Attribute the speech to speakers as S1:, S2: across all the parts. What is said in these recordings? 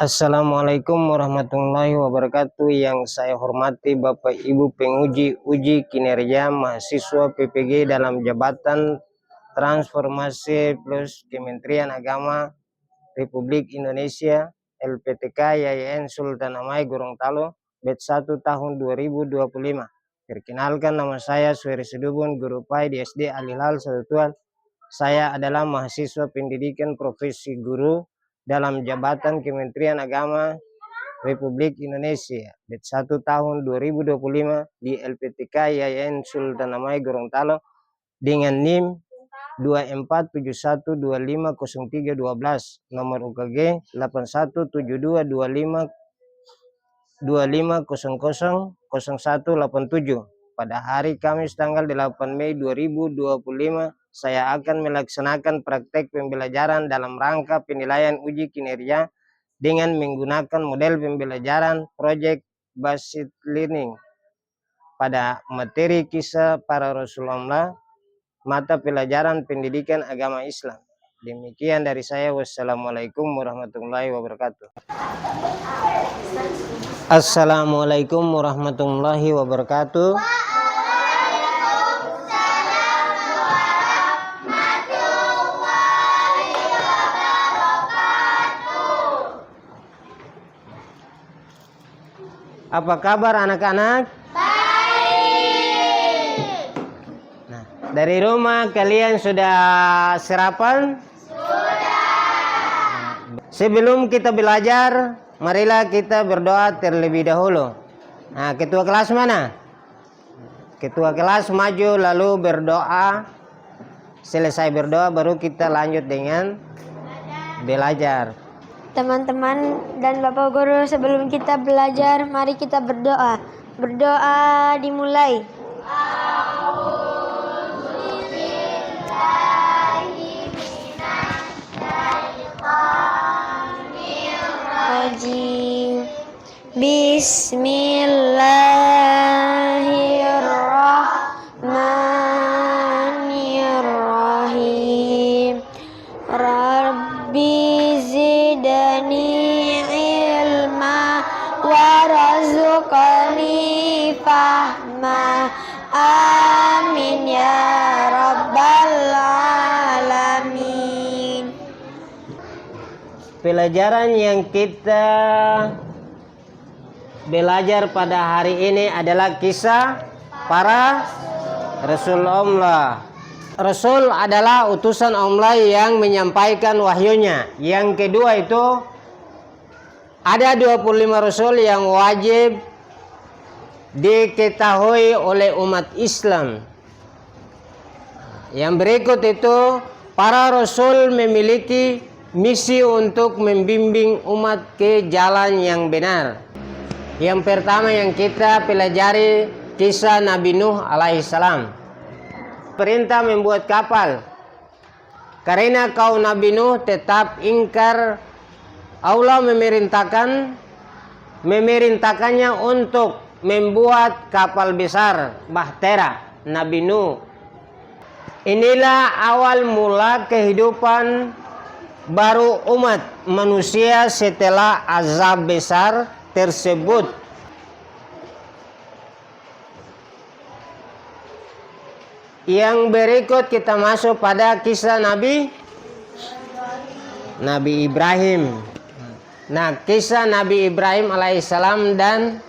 S1: Assalamualaikum warahmatullahi wabarakatuh. Yang saya hormati Bapak Ibu penguji uji kinerja mahasiswa PPG dalam jabatan Transformasi Plus Kementerian Agama Republik Indonesia LPTK YIN Sultan Amai Gorontalo batch 1 tahun 2025. Perkenalkan, nama saya Suheri Sidubun, guru PAI di SD Al-Hilal Satuan. Saya adalah mahasiswa pendidikan profesi guru dalam jabatan Kementerian Agama Republik Indonesia batch 1 tahun 2025 di LPTK YIN Sultan Amai Gorontalo dengan NIM 2471250312, nomor UKG 817225000187. Pada hari Kamis tanggal 8 Mei 2025, saya akan melaksanakan praktek pembelajaran dalam rangka penilaian uji kinerja dengan menggunakan model pembelajaran Project Based Learning pada materi kisah para Rasulullah, mata pelajaran pendidikan agama Islam. Demikian dari saya. Wassalamualaikum warahmatullahi wabarakatuh. Assalamualaikum warahmatullahi wabarakatuh. Apa kabar anak-anak? Baik. Nah, dari rumah kalian sudah sarapan? Sudah. Sebelum kita belajar, marilah kita berdoa terlebih dahulu. Nah, ketua kelas mana? Ketua kelas maju lalu berdoa. Selesai berdoa baru kita lanjut dengan belajar.
S2: Teman-teman dan Bapak Guru, sebelum kita belajar, mari kita berdoa. Berdoa dimulai. Bismillahirrahmanirrahim. Rabbi zidni ilma warzuqni fahma. Amin ya rabbal alamin.
S1: Pelajaran yang kita belajar pada hari ini adalah kisah para Rasul Allah. Rasul adalah utusan Allah yang menyampaikan wahyunya. Yang kedua itu ada 25 Rasul yang wajib diketahui oleh umat Islam. Yang berikut itu para Rasul memiliki misi untuk membimbing umat ke jalan yang benar. Yang pertama yang kita pelajari kisah Nabi Nuh alaihissalam. Perintah membuat kapal karena kaum Nabi Nuh tetap ingkar. Allah memerintahkannya untuk membuat kapal besar bahtera Nabi Nuh. Inilah awal mula kehidupan baru umat manusia setelah azab besar tersebut. Yang berikut kita masuk pada kisah Nabi Ibrahim. Nah, kisah Nabi Ibrahim alaihissalam dan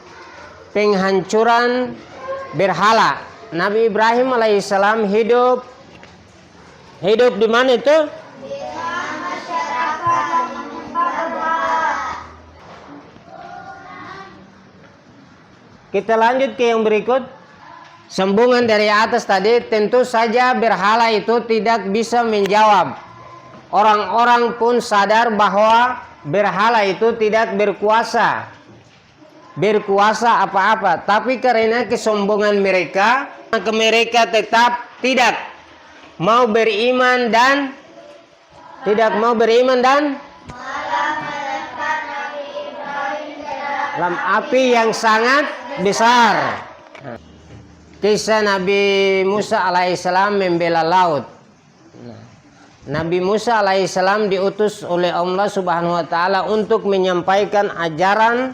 S1: penghancuran berhala. Nabi Ibrahim alaihissalam hidup di mana itu? Kita lanjut ke yang berikut. Sambungan dari atas tadi, tentu saja berhala itu tidak bisa menjawab. Orang-orang pun sadar bahwa berhala itu tidak berkuasa apa-apa. Tapi karena kesombongan mereka, maka mereka tetap tidak mau beriman dan dalam api yang sangat besar. Kisah Nabi Musa alaihissalam membela laut. Nabi Musa alaihissalam diutus oleh Allah Subhanahu wa taala untuk menyampaikan ajaran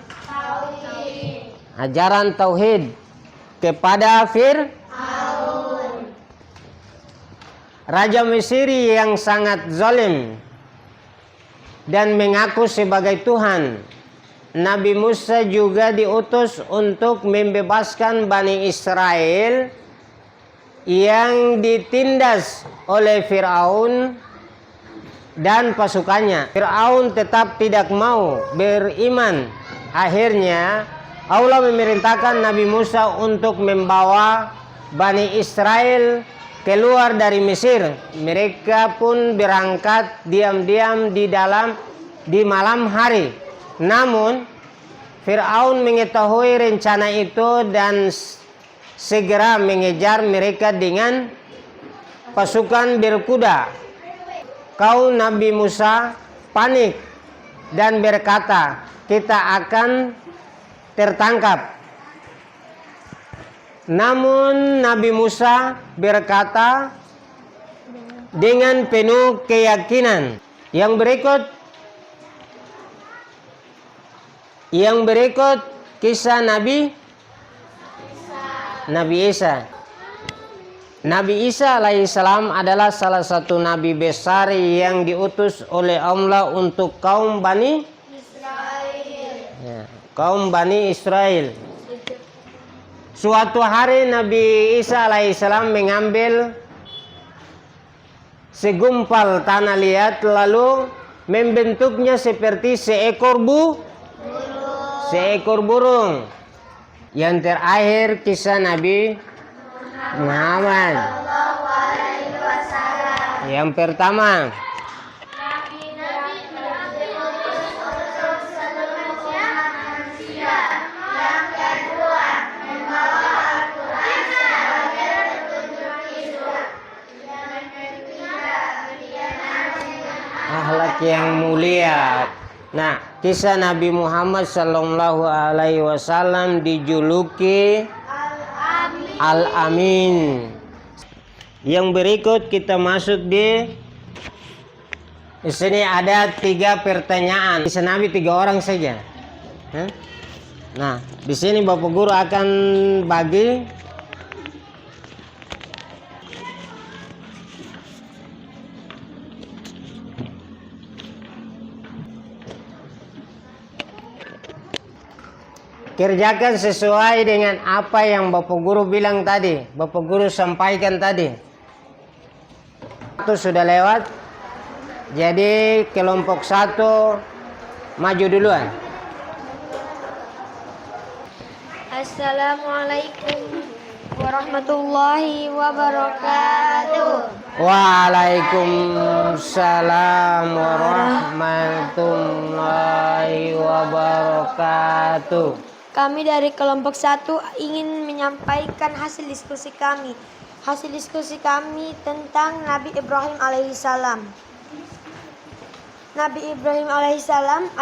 S1: tauhid kepada Fir'aun, raja Mesir yang sangat zalim dan mengaku sebagai Tuhan. Nabi Musa juga diutus untuk membebaskan Bani Israel yang ditindas oleh Fir'aun dan pasukannya. Fir'aun tetap tidak mau beriman. Akhirnya Allah memerintahkan Nabi Musa untuk membawa Bani Israel keluar dari Mesir. Mereka pun berangkat diam-diam di malam hari. Namun Fir'aun mengetahui rencana itu dan segera mengejar mereka dengan pasukan berkuda. Kaum Nabi Musa panik dan berkata, "Kita akan tertangkap." Namun Nabi Musa berkata dengan penuh keyakinan. Yang berikut kisah Nabi Isa. Nabi Isa alaihissalam adalah salah satu nabi besar yang diutus oleh Allah untuk kaum Bani Israel. Suatu hari Nabi Isa alaihissalam mengambil segumpal tanah liat lalu membentuknya seperti seekor burung. Yang terakhir kisah Nabi Muhammad. Yang pertama, akhlak yang mulia. Nah, kisah Nabi Muhammad sallallahu alaihi wasallam dijuluki Al-Amin. Yang berikut kita masuk di sini ada 3 pertanyaan. Kisah Nabi 3 orang saja. Nah, di sini Bapak Guru akan bagi kerjakan sesuai dengan apa yang Bapak Guru bilang tadi, Bapak Guru sampaikan tadi. Itu sudah lewat. Jadi kelompok 1 maju duluan.
S2: Assalamualaikum warahmatullahi wabarakatuh.
S1: Waalaikumsalam warahmatullahi wabarakatuh.
S2: Kami dari kelompok 1 ingin menyampaikan hasil diskusi kami. Hasil diskusi kami tentang Nabi Ibrahim alaihissalam. Nabi Ibrahim alaihissalam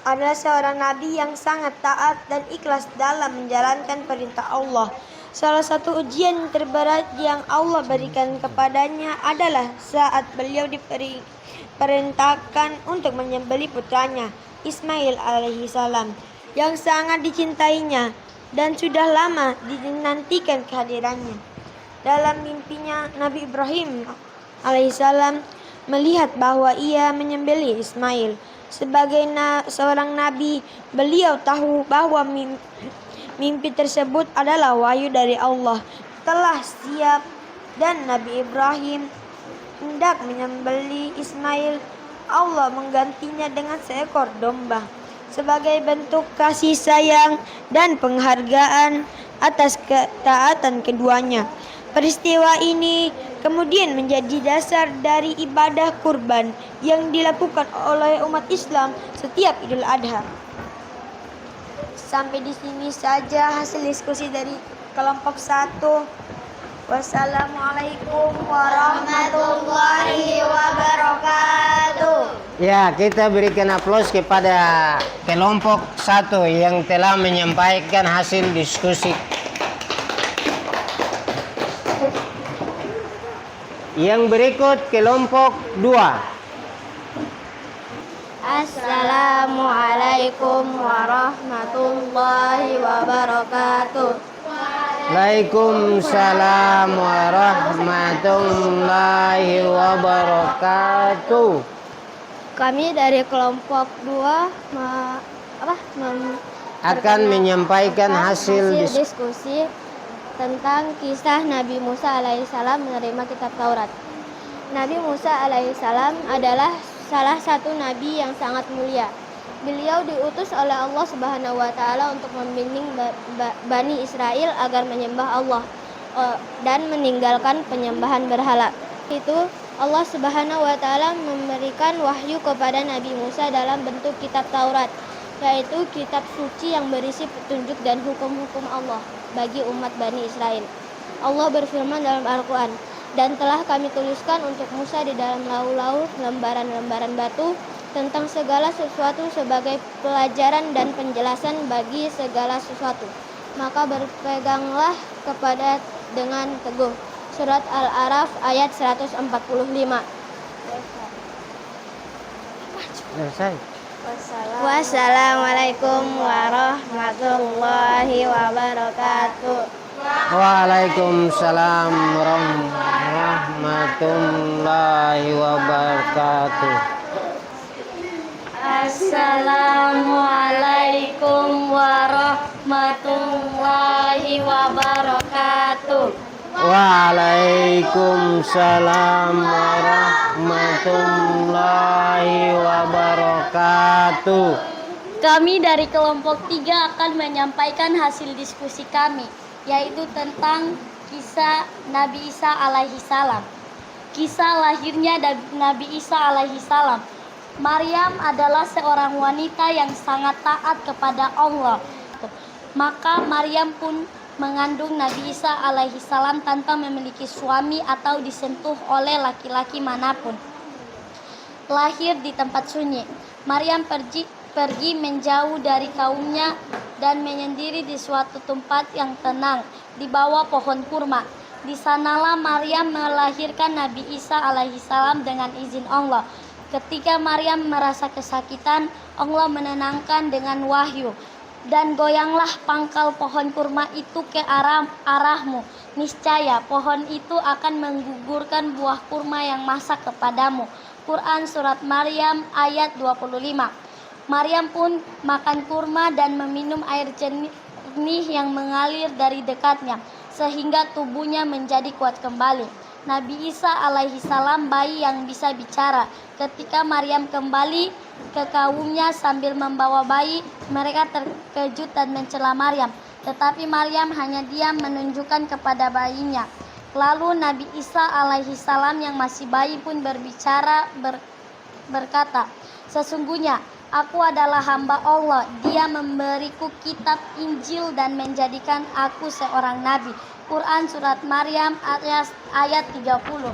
S2: adalah seorang nabi yang sangat taat dan ikhlas dalam menjalankan perintah Allah. Salah satu ujian terberat yang Allah berikan kepadanya adalah saat beliau diperintahkan untuk menyembelih putranya Ismail alaihissalam yang sangat dicintainya dan sudah lama dinantikan kehadirannya. Dalam mimpinya Nabi Ibrahim alaihissalam melihat bahwa ia menyembelih Ismail. Sebagai seorang nabi, beliau tahu bahwa mimpi tersebut adalah wahyu dari Allah. Telah siap dan Nabi Ibrahim hendak menyembelih Ismail. Allah menggantinya dengan seekor domba sebagai bentuk kasih sayang dan penghargaan atas ketaatan keduanya. Peristiwa ini kemudian menjadi dasar dari ibadah kurban yang dilakukan oleh umat Islam setiap Idul Adha. Sampai di sini saja hasil diskusi dari kelompok 1. Wassalamualaikum warahmatullahi wabarakatuh.
S1: Ya, kita berikan aplaus kepada kelompok 1 yang telah menyampaikan hasil diskusi. Yang berikut kelompok 2.
S2: Assalamualaikum warahmatullahi wabarakatuh.
S1: Waalaikumsalam warahmatullahi wabarakatuh.
S2: Kami dari kelompok 2
S1: Akan menyampaikan hasil
S2: diskusi tentang kisah Nabi Musa alaihissalam menerima kitab Taurat. Nabi Musa alaihissalam adalah salah satu nabi yang sangat mulia. Beliau diutus oleh Allah Subhanahu wa taala untuk membimbing Bani Israel agar menyembah Allah dan meninggalkan penyembahan berhala. Itu Allah Subhanahu wa taala memberikan wahyu kepada Nabi Musa dalam bentuk kitab Taurat, yaitu kitab suci yang berisi petunjuk dan hukum-hukum Allah bagi umat Bani Israel. Allah berfirman dalam Al-Quran, dan telah kami tuliskan untuk Musa di dalam lau-lau lembaran-lembaran batu tentang segala sesuatu sebagai pelajaran dan penjelasan bagi segala sesuatu. Maka berpeganglah kepada dengan teguh. Surat Al-A'raf ayat 145. Wassalamualaikum warahmatullahi wabarakatuh.
S1: Waalaikumsalam warahmatullahi wabarakatuh.
S2: Assalamualaikum warahmatullahi wabarakatuh.
S1: Waalaikumsalam warahmatullahi wabarakatuh.
S3: Kami dari kelompok 3 akan menyampaikan hasil diskusi kami, yaitu tentang kisah Nabi Isa alaihi salam. Kisah lahirnya Nabi Isa alaihi salam. Maryam adalah seorang wanita yang sangat taat kepada Allah. Maka Maryam pun mengandung Nabi Isa alaihi salam tanpa memiliki suami atau disentuh oleh laki-laki manapun. Lahir di tempat sunyi. Maryam pergi menjauh dari kaumnya dan menyendiri di suatu tempat yang tenang di bawah pohon kurma. Di sanalah Maryam melahirkan Nabi Isa alaihi salam dengan izin Allah. Ketika Maryam merasa kesakitan, Allah menenangkan dengan wahyu, dan goyanglah pangkal pohon kurma itu ke arahmu. Niscaya pohon itu akan menggugurkan buah kurma yang masak kepadamu. Quran Surat Maryam ayat 25. Maryam pun makan kurma dan meminum air jernih yang mengalir dari dekatnya, sehingga tubuhnya menjadi kuat kembali. Nabi Isa alaihi salam bayi yang bisa bicara. Ketika Maryam kembali ke kaumnya sambil membawa bayi, mereka terkejut dan mencela Maryam. Tetapi Maryam hanya diam menunjukkan kepada bayinya. Lalu Nabi Isa alaihi salam yang masih bayi pun berbicara berkata, "Sesungguhnya aku adalah hamba Allah. Dia memberiku kitab Injil dan menjadikan aku seorang nabi." Quran Surat Maryam ayat 30.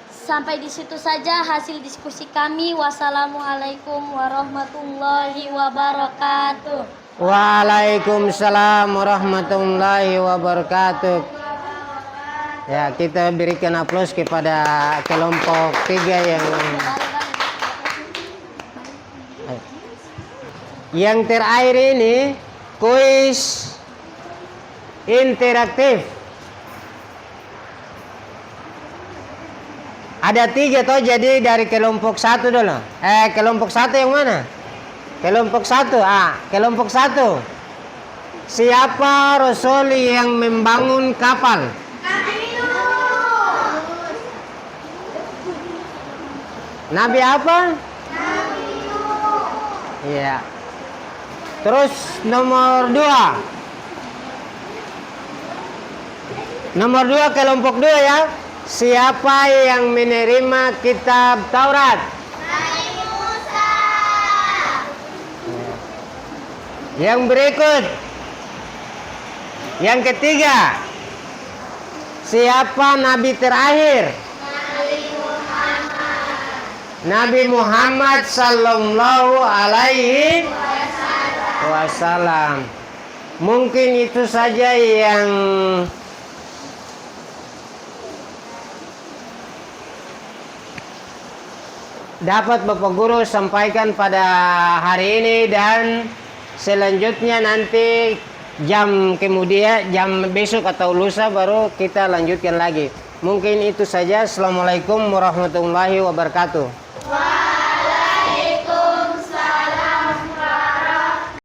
S3: Sampai di situ saja hasil diskusi kami. Wassalamualaikum warahmatullahi wabarakatuh.
S1: Waalaikumsalam warahmatullahi wabarakatuh. Ya, kita berikan aplaus kepada kelompok 3 yang terakhir ini kuis interaktif. Ada 3 toh, jadi dari kelompok 1 dulu. Kelompok 1 yang mana? Kelompok 1. Kelompok 1. Siapa Rasul yang membangun kapal? Nabi apa? Nabi Nuh. Iya. Terus nomor 2. Nomor 2, kelompok 2 ya. Siapa yang menerima kitab Taurat?
S2: Nabi Musa.
S1: Yang berikut. Yang ketiga. Siapa nabi terakhir? Nabi Muhammad sallallahu alaihi wasallam. Mungkin itu saja yang dapat Bapak Guru sampaikan pada hari ini, dan selanjutnya nanti jam besok atau lusa baru kita lanjutkan lagi. Mungkin itu saja. Assalamualaikum warahmatullahi wabarakatuh.